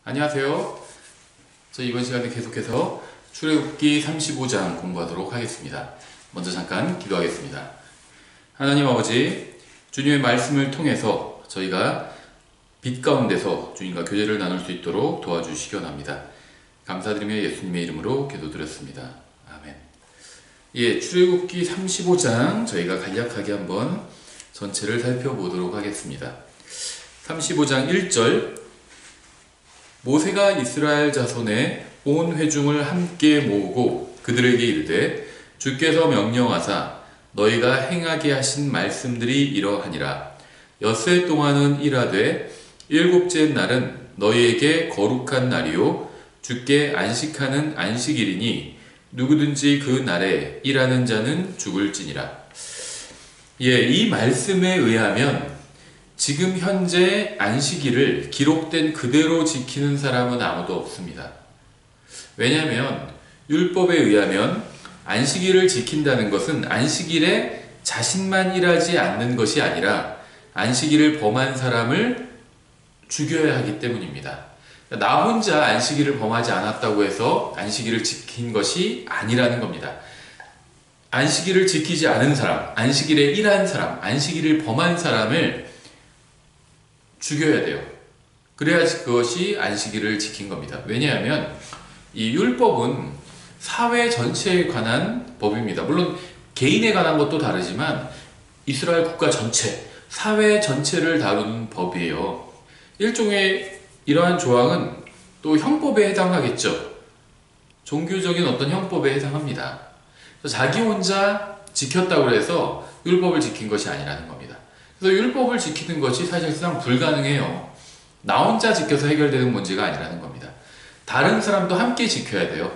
안녕하세요. 저희 이번 시간에 계속해서 출애굽기 35장 공부하도록 하겠습니다. 먼저 잠깐 기도하겠습니다. 하나님 아버지, 주님의 말씀을 통해서 저희가 빛 가운데서 주님과 교제를 나눌 수 있도록 도와주시기 원합니다. 감사드리며 예수님의 이름으로 기도드렸습니다. 아멘. 출애굽기 35장 저희가 간략하게 한번 전체를 살펴보도록 하겠습니다. 35장 1절, 모세가 이스라엘 자손의 온 회중을 함께 모으고 그들에게 이르되, 주께서 명령하사 너희가 행하게 하신 말씀들이 이러하니라. 엿새 동안은 일하되 일곱째 날은 너희에게 거룩한 날이요 주께 안식하는 안식일이니 누구든지 그 날에 일하는 자는 죽을지니라. 이 말씀에 의하면 지금 현재 안식일을 기록된 그대로 지키는 사람은 아무도 없습니다. 왜냐하면 율법에 의하면 안식일을 지킨다는 것은 안식일에 자신만 일하지 않는 것이 아니라 안식일을 범한 사람을 죽여야 하기 때문입니다. 나 혼자 안식일을 범하지 않았다고 해서 안식일을 지킨 것이 아니라는 겁니다. 안식일을 지키지 않은 사람, 안식일에 일한 사람, 안식일을 범한 사람을 죽여야 돼요. 그래야지 그것이 안식일을 지킨 겁니다. 왜냐하면 이 율법은 사회 전체에 관한 법입니다. 물론 개인에 관한 것도 다르지만 이스라엘 국가 전체, 사회 전체를 다루는 법이에요. 일종의 이러한 조항은 또 형법에 해당하겠죠. 종교적인 어떤 형법에 해당합니다. 자기 혼자 지켰다고 해서 율법을 지킨 것이 아니라는 겁니다. 그래서 율법을 지키는 것이 사실상 불가능해요. 나 혼자 지켜서 해결되는 문제가 아니라는 겁니다. 다른 사람도 함께 지켜야 돼요.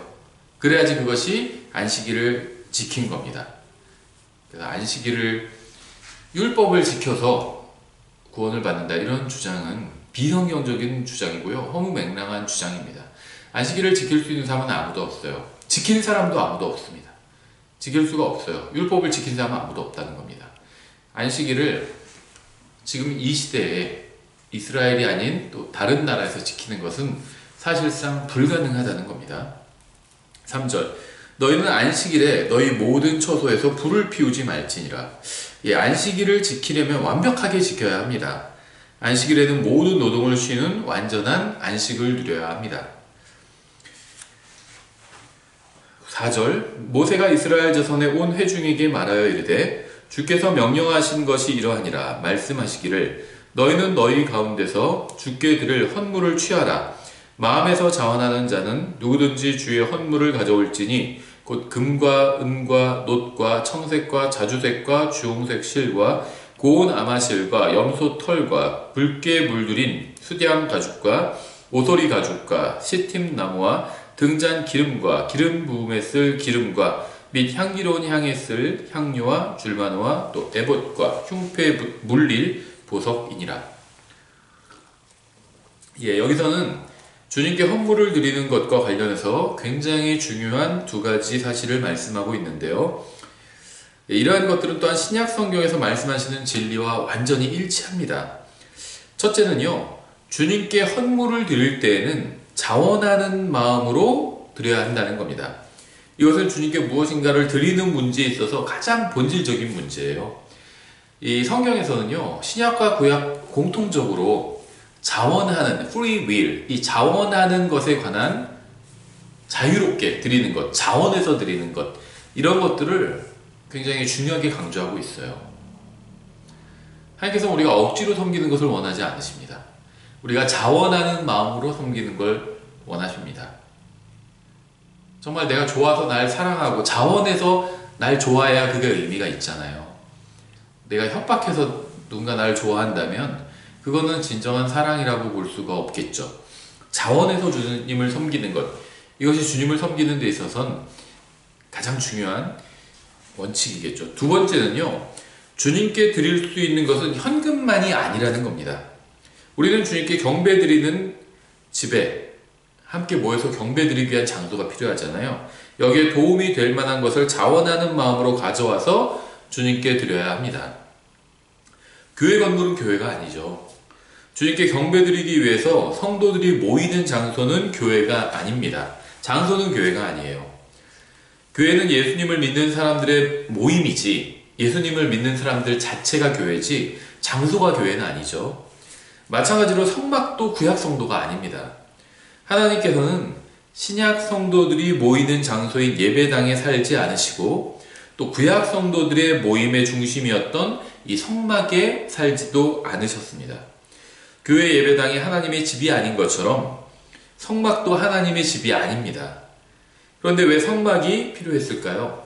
그래야지 그것이 안식일을 지킨 겁니다. 그래서 율법을 지켜서 구원을 받는다, 이런 주장은 비성경적인 주장이고요. 허무맹랑한 주장입니다. 안식일을 지킬 수 있는 사람은 아무도 없어요. 지킨 사람도 아무도 없습니다. 지킬 수가 없어요. 율법을 지킨 사람은 아무도 없다는 겁니다. 안식일을 지금 이 시대에 이스라엘이 아닌 또 다른 나라에서 지키는 것은 사실상 불가능하다는 겁니다. 3절, 너희는 안식일에 너희 모든 처소에서 불을 피우지 말지니라. 안식일을 지키려면 완벽하게 지켜야 합니다. 안식일에는 모든 노동을 쉬는 완전한 안식을 누려야 합니다. 4절, 모세가 이스라엘 자손의 온 회중에게 말하여 이르되, 주께서 명령하신 것이 이러하니라. 말씀하시기를, 너희는 너희 가운데서 주께 드릴 헌물을 취하라. 마음에서 자원하는 자는 누구든지 주의 헌물을 가져올지니 곧 금과 은과 놋과 청색과 자주색과 주홍색 실과 고운 아마실과 염소 털과 붉게 물들인 수디양 가죽과 오소리 가죽과 시팀 나무와 등잔 기름과 기름 부음에 쓸 기름과 및 향기로운 향에 쓸 향료와 줄마노와 또 에봇과 흉패 물릴 보석이니라. 여기서는 주님께 헌물을 드리는 것과 관련해서 굉장히 중요한 두 가지 사실을 말씀하고 있는데요. 이러한 것들은 또한 신약 성경에서 말씀하시는 진리와 완전히 일치합니다. 첫째는요, 주님께 헌물을 드릴 때에는 자원하는 마음으로 드려야 한다는 겁니다. 이것은 주님께 무엇인가를 드리는 문제에 있어서 가장 본질적인 문제예요. 이 성경에서는요, 신약과 구약 공통적으로 자원하는 free will, 이 자원하는 것에 관한 자유롭게 드리는 것, 자원해서 드리는 것, 이런 것들을 굉장히 중요하게 강조하고 있어요. 하나님께서 우리가 억지로 섬기는 것을 원하지 않으십니다. 우리가 자원하는 마음으로 섬기는 걸 원하십니다. 정말 내가 좋아서 날 사랑하고 자원해서 날 좋아해야 그게 의미가 있잖아요. 내가 협박해서 누군가 나를 좋아한다면 그거는 진정한 사랑이라고 볼 수가 없겠죠. 자원해서 주님을 섬기는 것, 이것이 주님을 섬기는 데 있어서는 가장 중요한 원칙이겠죠. 두 번째는요, 주님께 드릴 수 있는 것은 현금만이 아니라는 겁니다. 우리는 주님께 경배드리는 집에 함께 모여서 경배드리기 위한 장소가 필요하잖아요. 여기에 도움이 될 만한 것을 자원하는 마음으로 가져와서 주님께 드려야 합니다. 교회 건물은 교회가 아니죠. 주님께 경배드리기 위해서 성도들이 모이는 장소는 교회가 아닙니다. 장소는 교회가 아니에요. 교회는 예수님을 믿는 사람들의 모임이지 예수님을 믿는 사람들 자체가 교회지 장소가 교회는 아니죠. 마찬가지로 성막도 구약 성도가 아닙니다. 하나님께서는 신약 성도들이 모이는 장소인 예배당에 살지 않으시고 또 구약 성도들의 모임의 중심이었던 이 성막에 살지도 않으셨습니다. 교회 예배당이 하나님의 집이 아닌 것처럼 성막도 하나님의 집이 아닙니다. 그런데 왜 성막이 필요했을까요?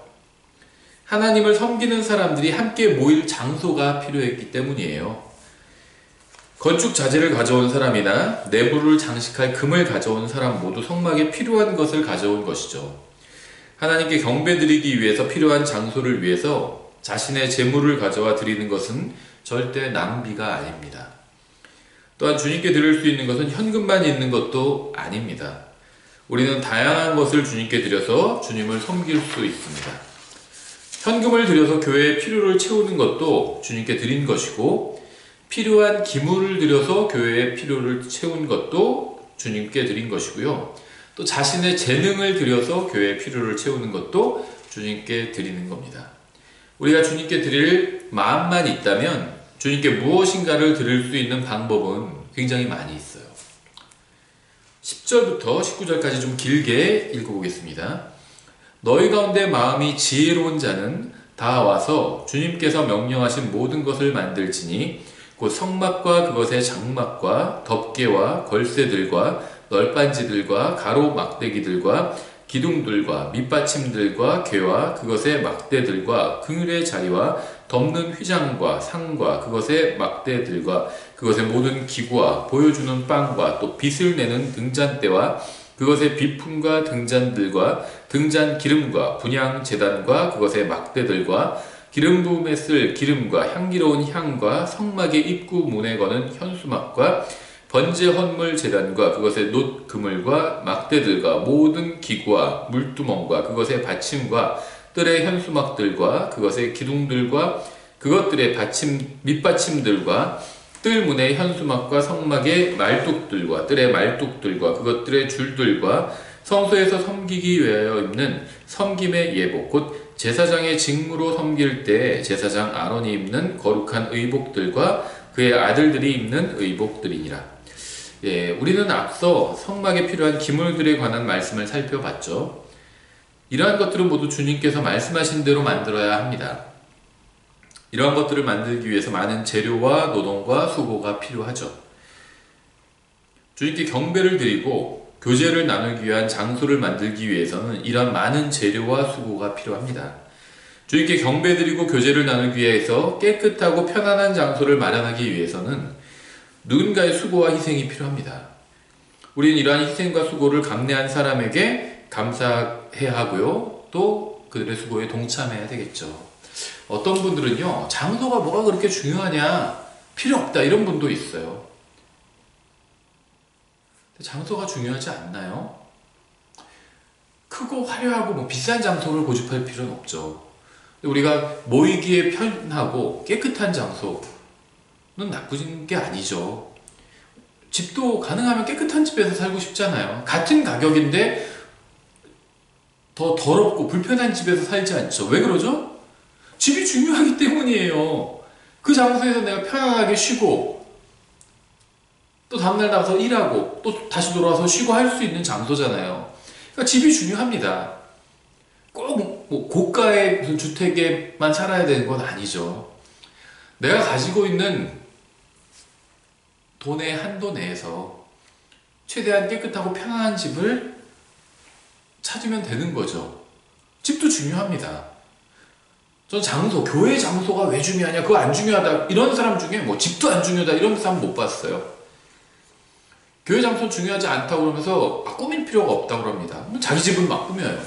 하나님을 섬기는 사람들이 함께 모일 장소가 필요했기 때문이에요. 건축 자재를 가져온 사람이나 내부를 장식할 금을 가져온 사람 모두 성막에 필요한 것을 가져온 것이죠. 하나님께 경배드리기 위해서 필요한 장소를 위해서 자신의 재물을 가져와 드리는 것은 절대 낭비가 아닙니다. 또한 주님께 드릴 수 있는 것은 현금만 있는 것도 아닙니다. 우리는 다양한 것을 주님께 드려서 주님을 섬길 수 있습니다. 현금을 들여서 교회의 필요를 채우는 것도 주님께 드린 것이고 필요한 기물을 들여서 교회의 필요를 채운 것도 주님께 드린 것이고요. 또 자신의 재능을 들여서 교회의 필요를 채우는 것도 주님께 드리는 겁니다. 우리가 주님께 드릴 마음만 있다면 주님께 무엇인가를 드릴 수 있는 방법은 굉장히 많이 있어요. 10절부터 19절까지 좀 길게 읽어보겠습니다. 너희 가운데 마음이 지혜로운 자는 다 와서 주님께서 명령하신 모든 것을 만들지니 곧 성막과 그것의 장막과 덮개와 걸쇠들과 널빤지들과 가로 막대기들과 기둥들과 밑받침들과 궤와 그것의 막대들과 그늘의 자리와 덮는 휘장과 상과 그것의 막대들과 그것의 모든 기구와 보여주는 빵과 또 빛을 내는 등잔대와 그것의 비품과 등잔들과 등잔 기름과 분향 제단과 그것의 막대들과 기름 부음에 쓸 기름과 향기로운 향과 성막의 입구 문에 거는 현수막과 번제 헌물 제단과 그것의 놋 그물과 막대들과 모든 기구와 물두멍과 그것의 받침과 뜰의 현수막들과 그것의 기둥들과 그것들의 밑받침들과 뜰 문의 현수막과 성막의 말뚝들과 뜰의 말뚝들과 그것들의 줄들과 성소에서 섬기기 위하여 입는 섬김의 예복 곧 제사장의 직무로 섬길 때 제사장 아론이 입는 거룩한 의복들과 그의 아들들이 입는 의복들이니라. 우리는 앞서 성막에 필요한 기물들에 관한 말씀을 살펴봤죠. 이러한 것들은 모두 주님께서 말씀하신 대로 만들어야 합니다. 이러한 것들을 만들기 위해서 많은 재료와 노동과 수고가 필요하죠. 주님께 경배를 드리고 교제를 나누기 위한 장소를 만들기 위해서는 이러한 많은 재료와 수고가 필요합니다. 주님께 경배드리고 교제를 나누기 위해서 깨끗하고 편안한 장소를 마련하기 위해서는 누군가의 수고와 희생이 필요합니다. 우리는 이러한 희생과 수고를 감내한 사람에게 감사해야 하고요. 또 그들의 수고에 동참해야 되겠죠. 어떤 분들은요, 장소가 뭐가 그렇게 중요하냐, 필요 없다, 이런 분도 있어요. 장소가 중요하지 않나요? 크고 화려하고 비싼 장소를 고집할 필요는 없죠. 우리가 모이기에 편하고 깨끗한 장소는 나쁜 게 아니죠. 집도 가능하면 깨끗한 집에서 살고 싶잖아요. 같은 가격인데 더 더럽고 불편한 집에서 살지 않죠. 왜 그러죠? 집이 중요하기 때문이에요. 그 장소에서 내가 편안하게 쉬고 또 다음날 나가서 일하고 또 다시 돌아와서 쉬고 할 수 있는 장소잖아요. 그러니까 집이 중요합니다. 꼭 뭐 고가의 무슨 주택에만 살아야 되는 건 아니죠. 내가 가지고 있는 돈의 한도 내에서 최대한 깨끗하고 편안한 집을 찾으면 되는 거죠. 집도 중요합니다. 전 장소, 교회 장소가 왜 중요하냐, 그거 안 중요하다, 이런 사람 중에 뭐 집도 안 중요하다, 이런 사람 못 봤어요. 교회 장소 중요하지 않다고 그러면서 꾸밀 필요가 없다고 그럽니다. 자기 집은 막 꾸며요.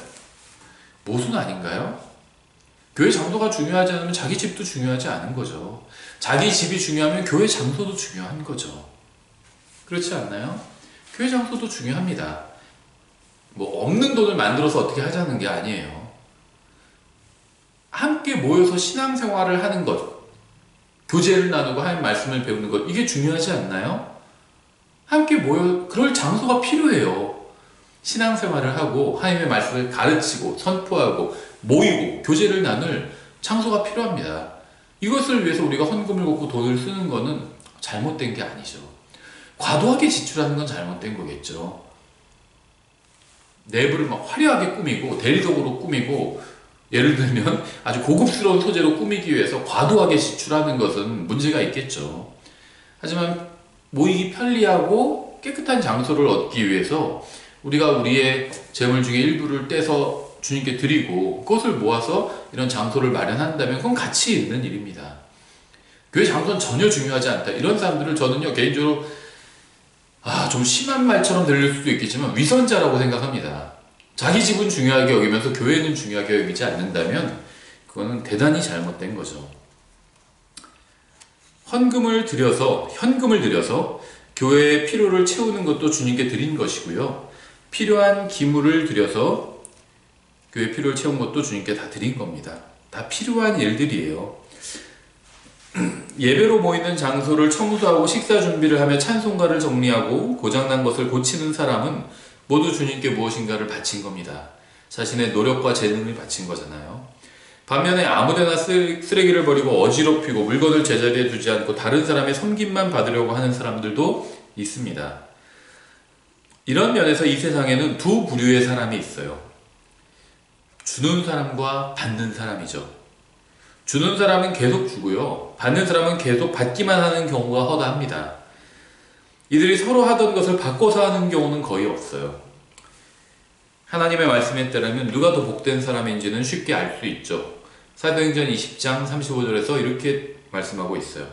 모순 아닌가요? 교회 장소가 중요하지 않으면 자기 집도 중요하지 않은 거죠. 자기 집이 중요하면 교회 장소도 중요한 거죠. 그렇지 않나요? 교회 장소도 중요합니다. 뭐 없는 돈을 만들어서 어떻게 하자는 게 아니에요. 함께 모여서 신앙생활을 하는 것, 교제를 나누고 하나님 말씀을 배우는 것, 이게 중요하지 않나요? 함께 모여 그럴 장소가 필요해요. 신앙생활을 하고 하나님의 말씀을 가르치고 선포하고 모이고 교제를 나눌 장소가 필요합니다. 이것을 위해서 우리가 헌금을 걷고 돈을 쓰는 것은 잘못된 게 아니죠. 과도하게 지출하는 건 잘못된 거겠죠. 내부를 막 화려하게 꾸미고 대리석으로 꾸미고 예를 들면 아주 고급스러운 소재로 꾸미기 위해서 과도하게 지출하는 것은 문제가 있겠죠. 하지만 모이기 편리하고 깨끗한 장소를 얻기 위해서 우리가 우리의 재물 중에 일부를 떼서 주님께 드리고 그것을 모아서 이런 장소를 마련한다면 그건 가치 있는 일입니다. 교회 장소는 전혀 중요하지 않다. 이런 사람들을 저는요 개인적으로 좀 심한 말처럼 들릴 수도 있겠지만 위선자라고 생각합니다. 자기 집은 중요하게 여기면서 교회는 중요하게 여기지 않는다면 그거는 대단히 잘못된 거죠. 현금을 들여서 교회의 필요를 채우는 것도 주님께 드린 것이고요. 필요한 기물을 들여서 교회 필요를 채운 것도 주님께 다 드린 겁니다. 다 필요한 일들이에요. 예배로 모이는 장소를 청소하고 식사 준비를 하며 찬송가를 정리하고 고장난 것을 고치는 사람은 모두 주님께 무엇인가를 바친 겁니다. 자신의 노력과 재능을 바친 거잖아요. 반면에 아무데나 쓰레기를 버리고 어지럽히고 물건을 제자리에 두지 않고 다른 사람의 섬김만 받으려고 하는 사람들도 있습니다. 이런 면에서 이 세상에는 두 부류의 사람이 있어요. 주는 사람과 받는 사람이죠. 주는 사람은 계속 주고요. 받는 사람은 계속 받기만 하는 경우가 허다합니다. 이들이 서로 하던 것을 바꿔서 하는 경우는 거의 없어요. 하나님의 말씀에 따르면 누가 더 복된 사람인지는 쉽게 알 수 있죠. 사도행전 20장 35절에서 이렇게 말씀하고 있어요.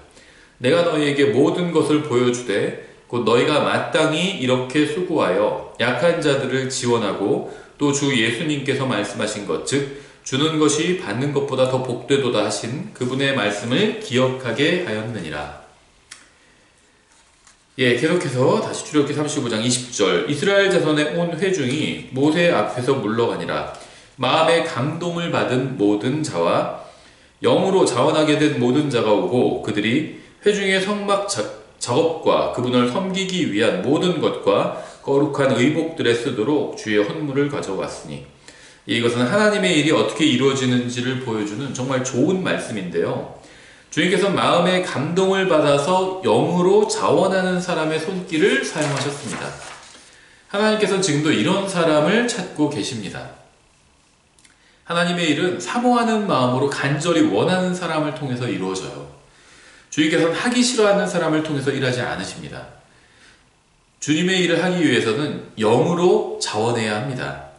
내가 너희에게 모든 것을 보여주되 곧 너희가 마땅히 이렇게 수고하여 약한 자들을 지원하고 또 주 예수님께서 말씀하신 것 즉 주는 것이 받는 것보다 더 복되도다 하신 그분의 말씀을 기억하게 하였느니라. 계속해서 다시 출애굽기 35장 20절 이스라엘 자손의 온 회중이 모세 앞에서 물러가니라. 마음에 감동을 받은 모든 자와 영으로 자원하게 된 모든 자가 오고 그들이 회중의 성막 작업과 그분을 섬기기 위한 모든 것과 거룩한 의복들에 쓰도록 주의 헌물을 가져왔으니 이것은 하나님의 일이 어떻게 이루어지는지를 보여주는 정말 좋은 말씀인데요. 주님께서 마음에 감동을 받아서 영으로 자원하는 사람의 손길을 사용하셨습니다. 하나님께서는 지금도 이런 사람을 찾고 계십니다. 하나님의 일은 사모하는 마음으로 간절히 원하는 사람을 통해서 이루어져요. 주님께서는 하기 싫어하는 사람을 통해서 일하지 않으십니다. 주님의 일을 하기 위해서는 영으로 자원해야 합니다.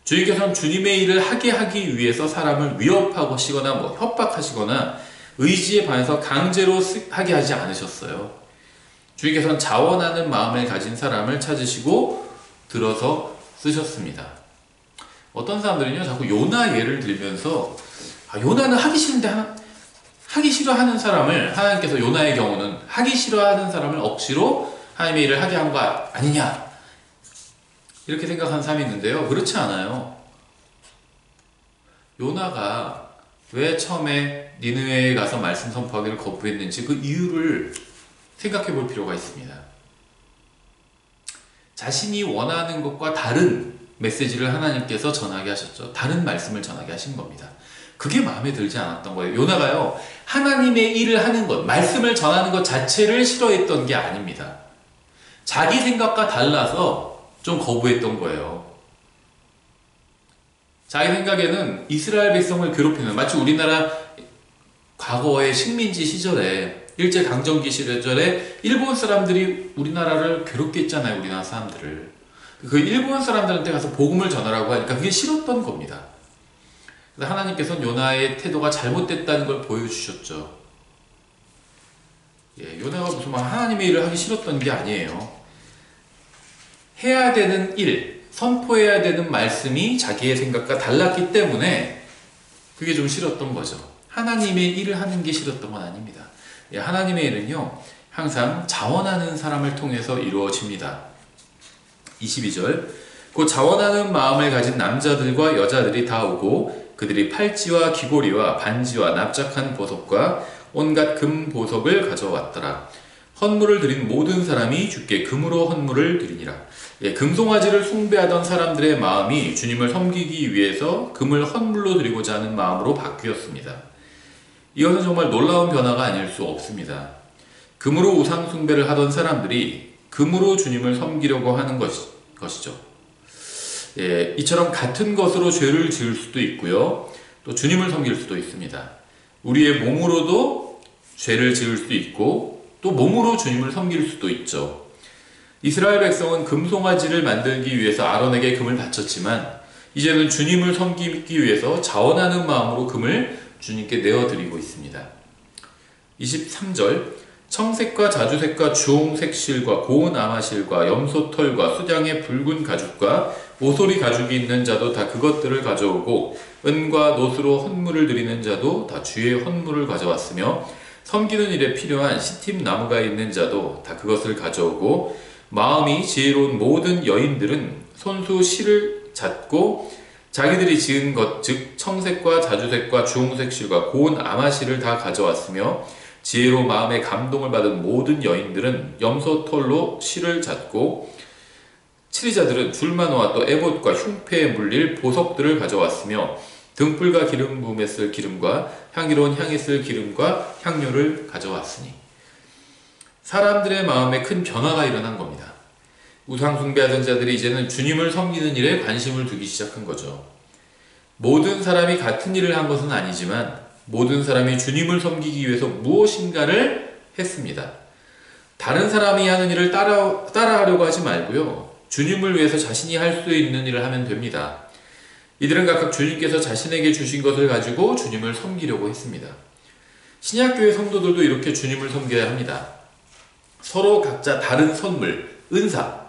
주님께서는 주님의 일을 하기 위해서 사람을 위협하시거나 협박하시거나 의지에 반해서 강제로 하게 하지 않으셨어요. 주님께서는 자원하는 마음을 가진 사람을 찾으시고 들어서 쓰셨습니다. 어떤 사람들은요 자꾸 요나 예를 들면서 요나는 하기 싫은데 하기 싫어하는 사람을 하나님께서 요나의 경우는 하기 싫어하는 사람을 억지로 하나님의 일을 하게 한 거 아니냐 이렇게 생각하는 사람이 있는데요. 그렇지 않아요. 요나가 왜 처음에 니느웨에 가서 말씀 선포하기를 거부했는지 그 이유를 생각해 볼 필요가 있습니다. 자신이 원하는 것과 다른 메시지를 하나님께서 전하게 하셨죠. 다른 말씀을 전하게 하신 겁니다. 그게 마음에 들지 않았던 거예요. 요나가요 하나님의 일을 하는 것, 말씀을 전하는 것 자체를 싫어했던 게 아닙니다. 자기 생각과 달라서 좀 거부했던 거예요. 자기 생각에는 이스라엘 백성을 괴롭히는, 마치 우리나라 과거의 식민지 시절에 일제강점기 시절에 일본 사람들이 우리나라를 괴롭게 했잖아요. 우리나라 사람들을. 그 일본 사람들한테 가서 복음을 전하라고 하니까 그게 싫었던 겁니다. 그래서 하나님께서는 요나의 태도가 잘못됐다는 걸 보여주셨죠. 요나가 무슨 하나님의 일을 하기 싫었던 게 아니에요. 해야 되는 일, 선포해야 되는 말씀이 자기의 생각과 달랐기 때문에 그게 좀 싫었던 거죠. 하나님의 일을 하는 게 싫었던 건 아닙니다. 하나님의 일은요 항상 자원하는 사람을 통해서 이루어집니다. 22절 곧 자원하는 마음을 가진 남자들과 여자들이 다 오고 그들이 팔찌와 귀고리와 반지와 납작한 보석과 온갖 금 보석을 가져왔더라. 헌물을 드린 모든 사람이 주께 금으로 헌물을 드리니라. 금송아지를 숭배하던 사람들의 마음이 주님을 섬기기 위해서 금을 헌물로 드리고자 하는 마음으로 바뀌었습니다. 이것은 정말 놀라운 변화가 아닐 수 없습니다. 금으로 우상 숭배를 하던 사람들이 금으로 주님을 섬기려고 하는 것이죠. 이처럼 같은 것으로 죄를 지을 수도 있고요. 또 주님을 섬길 수도 있습니다. 우리의 몸으로도 죄를 지을 수도 있고 또 몸으로 주님을 섬길 수도 있죠. 이스라엘 백성은 금송아지를 만들기 위해서 아론에게 금을 바쳤지만 이제는 주님을 섬기기 위해서 자원하는 마음으로 금을 주님께 내어드리고 있습니다. 23절 청색과 자주색과 주홍색실과 고운 아마실과 염소털과 수장의 붉은 가죽과 오소리 가죽이 있는 자도 다 그것들을 가져오고 은과 노스로 헌물을 드리는 자도 다 주의 헌물을 가져왔으며 섬기는 일에 필요한 시팀 나무가 있는 자도 다 그것을 가져오고 마음이 지혜로운 모든 여인들은 손수 실을 잡고 자기들이 지은 것 즉 청색과 자주색과 주홍색 실과 고운 아마실을 다 가져왔으며 지혜로 마음의 감동을 받은 모든 여인들은 염소털로 실을 잡고 치리자들은 줄마노와 또 에봇과 흉패에 물릴 보석들을 가져왔으며 등불과 기름 부음에 쓸 기름과 향기로운 향에 쓸 기름과 향료를 가져왔으니 사람들의 마음에 큰 변화가 일어난 겁니다. 우상 숭배하던 자들이 이제는 주님을 섬기는 일에 관심을 두기 시작한 거죠. 모든 사람이 같은 일을 한 것은 아니지만 모든 사람이 주님을 섬기기 위해서 무엇인가를 했습니다. 다른 사람이 하는 일을 따라하려고 하지 말고요. 주님을 위해서 자신이 할 수 있는 일을 하면 됩니다. 이들은 각각 주님께서 자신에게 주신 것을 가지고 주님을 섬기려고 했습니다. 신약교회 성도들도 이렇게 주님을 섬겨야 합니다. 서로 각자 다른 선물, 은사,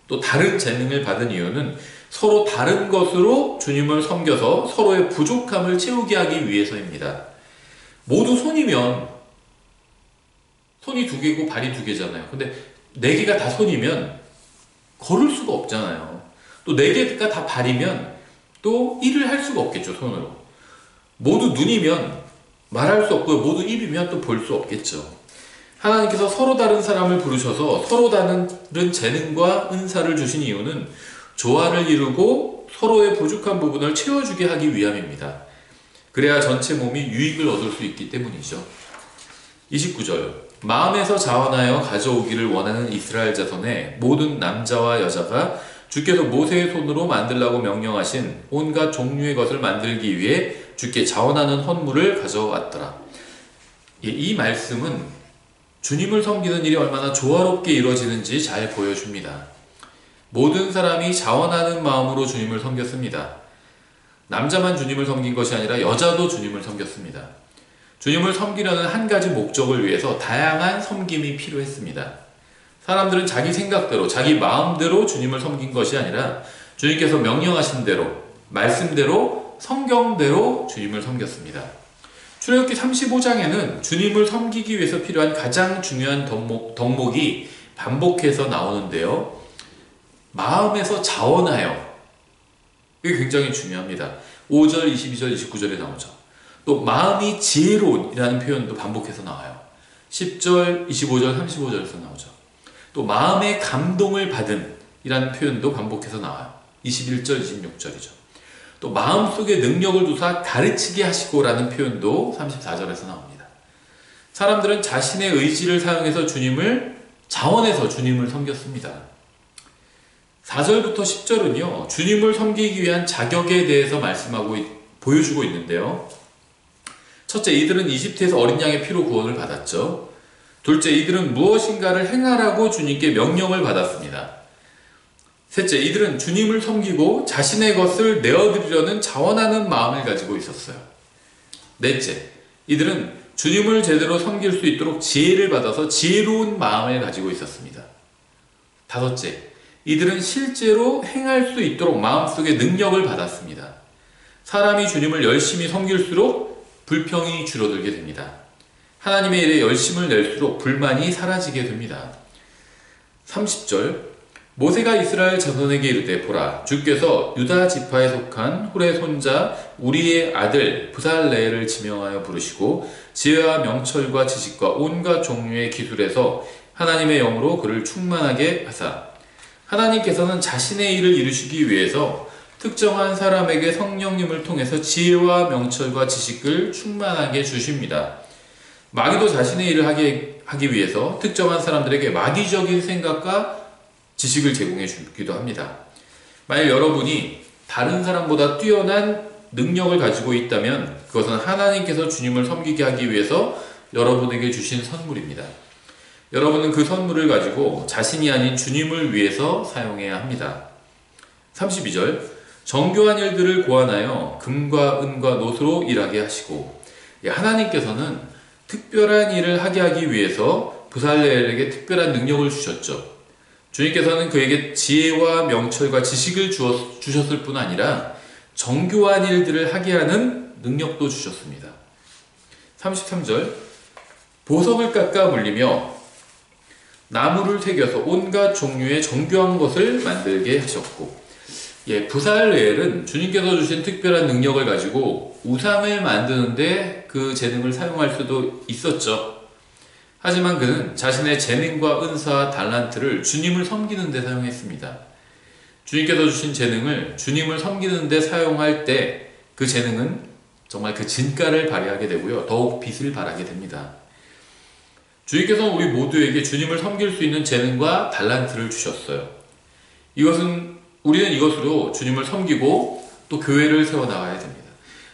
또 다른 재능을 받은 이유는 서로 다른 것으로 주님을 섬겨서 서로의 부족함을 채우게 하기 위해서입니다. 모두 손이면 손이 두 개고 발이 두 개잖아요. 근데 네 개가 다 손이면 걸을 수가 없잖아요. 또 네 개가 다 발이면 또 일을 할 수가 없겠죠, 손으로. 모두 눈이면 말할 수 없고요. 모두 입이면 또 볼 수 없겠죠. 하나님께서 서로 다른 사람을 부르셔서 서로 다른 재능과 은사를 주신 이유는 조화를 이루고 서로의 부족한 부분을 채워주게 하기 위함입니다. 그래야 전체 몸이 유익을 얻을 수 있기 때문이죠. 29절 마음에서 자원하여 가져오기를 원하는 이스라엘 자손의 모든 남자와 여자가 주께서 모세의 손으로 만들라고 명령하신 온갖 종류의 것을 만들기 위해 주께 자원하는 헌물을 가져왔더라. 이 말씀은 주님을 섬기는 일이 얼마나 조화롭게 이루어지는지 잘 보여줍니다. 모든 사람이 자원하는 마음으로 주님을 섬겼습니다. 남자만 주님을 섬긴 것이 아니라 여자도 주님을 섬겼습니다. 주님을 섬기려는 한 가지 목적을 위해서 다양한 섬김이 필요했습니다. 사람들은 자기 생각대로, 자기 마음대로 주님을 섬긴 것이 아니라 주님께서 명령하신 대로, 말씀대로, 성경대로 주님을 섬겼습니다. 출애굽기 35장에는 주님을 섬기기 위해서 필요한 가장 중요한 덕목이 반복해서 나오는데요. 마음에서 자원하여. 이게 굉장히 중요합니다. 5절, 22절, 29절에 나오죠. 또 마음이 지혜로운이라는 표현도 반복해서 나와요. 10절, 25절, 35절에서 나오죠. 또 마음의 감동을 받은 이라는 표현도 반복해서 나와요. 21절, 26절이죠. 또 마음속에 능력을 두사 가르치게 하시고 라는 표현도 34절에서 나옵니다. 사람들은 자신의 의지를 사용해서 자원해서 주님을 섬겼습니다. 4절부터 10절은요, 주님을 섬기기 위한 자격에 대해서 보여주고 있는데요. 첫째, 이들은 이집트에서 어린 양의 피로 구원을 받았죠. 둘째, 이들은 무엇인가를 행하라고 주님께 명령을 받았습니다. 셋째, 이들은 주님을 섬기고 자신의 것을 내어드리려는 자원하는 마음을 가지고 있었어요. 넷째, 이들은 주님을 제대로 섬길 수 있도록 지혜를 받아서 지혜로운 마음을 가지고 있었습니다. 다섯째, 이들은 실제로 행할 수 있도록 마음속에 능력을 받았습니다. 사람이 주님을 열심히 섬길수록 불평이 줄어들게 됩니다. 하나님의 일에 열심을 낼수록 불만이 사라지게 됩니다. 30절 모세가 이스라엘 자손에게 이르되 보라 주께서 유다 지파에 속한 훌의 손자 우리의 아들 브살레를 지명하여 부르시고 지혜와 명철과 지식과 온갖 종류의 기술에서 하나님의 영으로 그를 충만하게 하사. 하나님께서는 자신의 일을 이루시기 위해서 특정한 사람에게 성령님을 통해서 지혜와 명철과 지식을 충만하게 주십니다. 마귀도 자신의 일을 하기 위해서 특정한 사람들에게 마귀적인 생각과 지식을 제공해 주기도 합니다. 만약 여러분이 다른 사람보다 뛰어난 능력을 가지고 있다면 그것은 하나님께서 주님을 섬기게 하기 위해서 여러분에게 주신 선물입니다. 여러분은 그 선물을 가지고 자신이 아닌 주님을 위해서 사용해야 합니다. 32절 정교한 일들을 고안하여 금과 은과 노수로 일하게 하시고. 하나님께서는 특별한 일을 하게 하기 위해서 부살레엘에게 특별한 능력을 주셨죠. 주님께서는 그에게 지혜와 명철과 지식을 주셨을 뿐 아니라 정교한 일들을 하게 하는 능력도 주셨습니다. 33절 보석을 깎아 물리며 나무를 새겨서 온갖 종류의 정교한 것을 만들게 하셨고. 부살레엘은 주님께서 주신 특별한 능력을 가지고 우상을 만드는데 그 재능을 사용할 수도 있었죠. 하지만 그는 자신의 재능과 은사와 달란트를 주님을 섬기는 데 사용했습니다. 주님께서 주신 재능을 주님을 섬기는 데 사용할 때 그 재능은 정말 그 진가를 발휘하게 되고요. 더욱 빛을 발하게 됩니다. 주님께서는 우리 모두에게 주님을 섬길 수 있는 재능과 달란트를 주셨어요. 우리는 이것으로 주님을 섬기고 또 교회를 세워나가야 됩니다.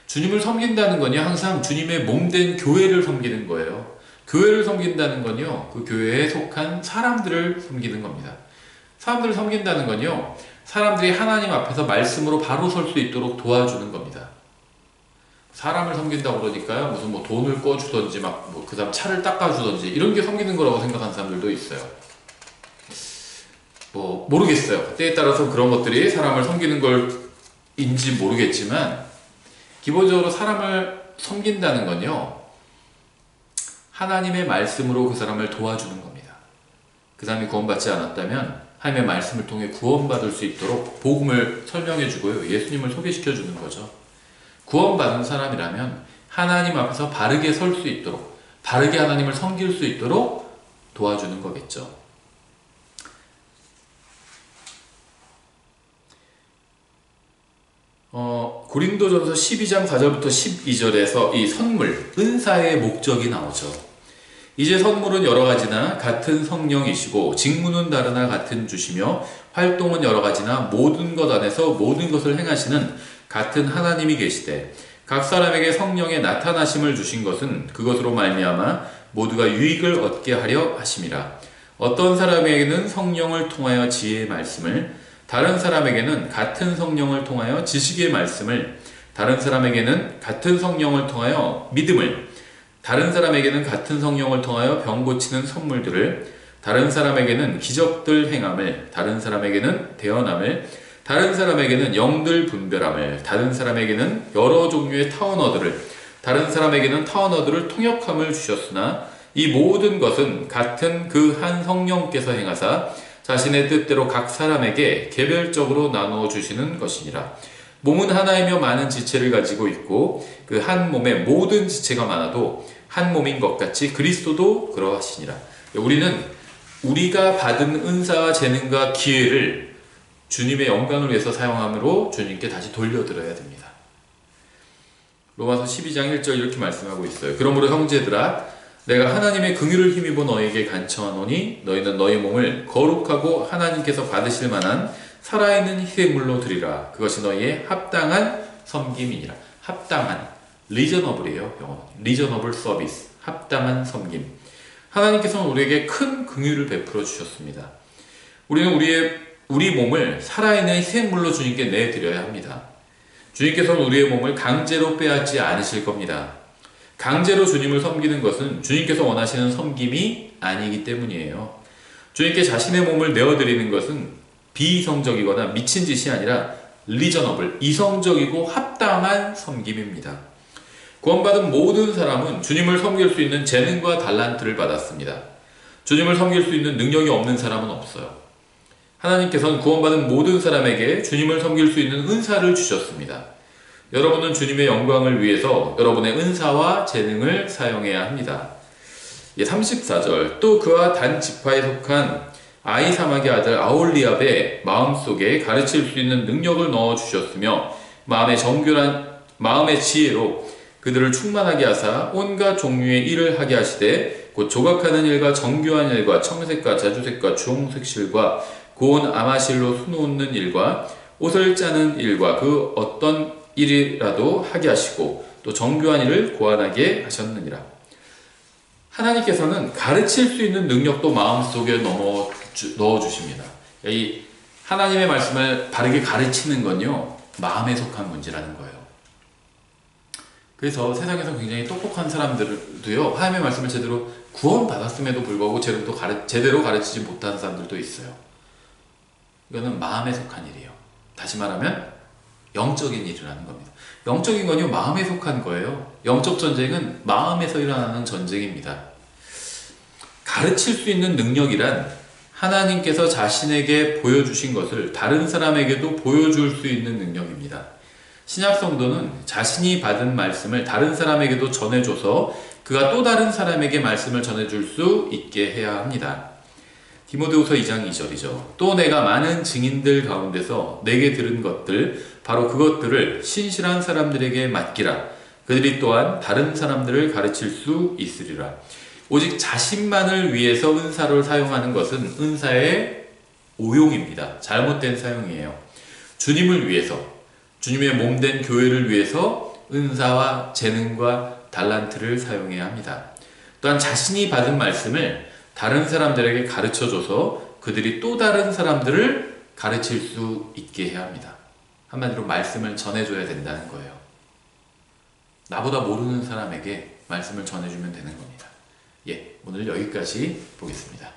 주님을 섬긴다는 건요, 항상 주님의 몸된 교회를 섬기는 거예요. 교회를 섬긴다는 건요, 그 교회에 속한 사람들을 섬기는 겁니다. 사람들을 섬긴다는 건요, 사람들이 하나님 앞에서 말씀으로 바로 설 수 있도록 도와주는 겁니다. 사람을 섬긴다고 그러니까요, 무슨 돈을 꿔주던지, 그 다음 차를 닦아주던지, 이런 게 섬기는 거라고 생각하는 사람들도 있어요. 모르겠어요. 때에 따라서 그런 것들이 사람을 섬기는 걸인지 모르겠지만, 기본적으로 사람을 섬긴다는 건요, 하나님의 말씀으로 그 사람을 도와주는 겁니다. 그 사람이 구원받지 않았다면 하나님의 말씀을 통해 구원받을 수 있도록 복음을 설명해 주고요, 예수님을 소개시켜 주는 거죠. 구원받은 사람이라면 하나님 앞에서 바르게 설 수 있도록, 바르게 하나님을 섬길 수 있도록 도와주는 거겠죠. 고린도전서 12장 4절부터 12절에서 이 선물, 은사의 목적이 나오죠. 이제 선물은 여러 가지나 같은 성령이시고 직무는 다르나 같은 주시며 활동은 여러 가지나 모든 것 안에서 모든 것을 행하시는 같은 하나님이 계시되 각 사람에게 성령의 나타나심을 주신 것은 그것으로 말미암아 모두가 유익을 얻게 하려 하심이라. 어떤 사람에게는 성령을 통하여 지혜의 말씀을, 다른 사람에게는 같은 성령을 통하여 지식의 말씀을, 다른 사람에게는 같은 성령을 통하여 믿음을, 다른 사람에게는 같은 성령을 통하여 병 고치는 선물들을, 다른 사람에게는 기적들 행함을, 다른 사람에게는 대언함을, 다른 사람에게는 영들 분별함을, 다른 사람에게는 여러 종류의 타언어들을, 다른 사람에게는 타언어들을 통역함을 주셨으나 이 모든 것은 같은 그 한 성령께서 행하사 자신의 뜻대로 각 사람에게 개별적으로 나누어 주시는 것이니라. 몸은 하나이며 많은 지체를 가지고 있고 그 한 몸에 모든 지체가 많아도 한 몸인 것 같이 그리스도도 그러하시니라. 우리는 우리가 받은 은사와 재능과 기회를 주님의 영광을 위해서 사용함으로 주님께 다시 돌려드려야 됩니다. 로마서 12장 1절 이렇게 말씀하고 있어요. 그러므로 형제들아, 내가 하나님의 긍휼을 힘입어 너희에게 간청하노니 너희는 너희 몸을 거룩하고 하나님께서 받으실 만한 살아있는 희생물로 드리라. 그것이 너희의 합당한 섬김이니라. 합당한, 리저너블이에요. 영어는 리저너블 서비스, 합당한 섬김. 하나님께서는 우리에게 큰 긍휼을 베풀어 주셨습니다. 우리는 우리 몸을 살아있는 희생물로 주님께 내드려야 합니다. 주님께서는 우리의 몸을 강제로 빼앗지 않으실 겁니다. 강제로 주님을 섬기는 것은 주님께서 원하시는 섬김이 아니기 때문이에요. 주님께 자신의 몸을 내어드리는 것은 비이성적이거나 미친 짓이 아니라 리저너블, 이성적이고 합당한 섬김입니다. 구원받은 모든 사람은 주님을 섬길 수 있는 재능과 달란트를 받았습니다. 주님을 섬길 수 있는 능력이 없는 사람은 없어요. 하나님께서는 구원받은 모든 사람에게 주님을 섬길 수 있는 은사를 주셨습니다. 여러분은 주님의 영광을 위해서 여러분의 은사와 재능을 사용해야 합니다. 34절. 또 그와 단 지파에 속한 아히사막의 아들 아홀리압의 마음속에 가르칠 수 있는 능력을 넣어 주셨으며 마음의 지혜로 그들을 충만하게 하사 온갖 종류의 일을 하게 하시되 곧 조각하는 일과 정교한 일과 청색과 자주색과 주홍색실과 고운 아마실로 수놓는 일과 옷을 짜는 일과 그 어떤 일이라도 하게 하시고 또 정교한 일을 고안하게 하셨느니라. 하나님께서는 가르칠 수 있는 능력도 마음속에 넣어주십니다. 이 하나님의 말씀을 바르게 가르치는 건요, 마음에 속한 문제라는 거예요. 그래서 세상에서 굉장히 똑똑한 사람들도요, 하나님의 말씀을 제대로 구원받았음에도 불구하고 제대로 가르치지 못하는 사람들도 있어요. 이거는 마음에 속한 일이에요. 다시 말하면 영적인 일이라는 겁니다. 영적인 건요, 마음에 속한 거예요. 영적 전쟁은 마음에서 일어나는 전쟁입니다. 가르칠 수 있는 능력이란 하나님께서 자신에게 보여주신 것을 다른 사람에게도 보여줄 수 있는 능력입니다. 신약 성도는 자신이 받은 말씀을 다른 사람에게도 전해줘서 그가 또 다른 사람에게 말씀을 전해줄 수 있게 해야 합니다. 디모데후서 2장 2절이죠. 또 내가 많은 증인들 가운데서 내게 들은 것들, 바로 그것들을 신실한 사람들에게 맡기라. 그들이 또한 다른 사람들을 가르칠 수 있으리라. 오직 자신만을 위해서 은사를 사용하는 것은 은사의 오용입니다. 잘못된 사용이에요. 주님을 위해서, 주님의 몸된 교회를 위해서 은사와 재능과 달란트를 사용해야 합니다. 또한 자신이 받은 말씀을 다른 사람들에게 가르쳐줘서 그들이 또 다른 사람들을 가르칠 수 있게 해야 합니다. 한마디로 말씀을 전해줘야 된다는 거예요. 나보다 모르는 사람에게 말씀을 전해주면 되는 겁니다. 오늘 여기까지 보겠습니다.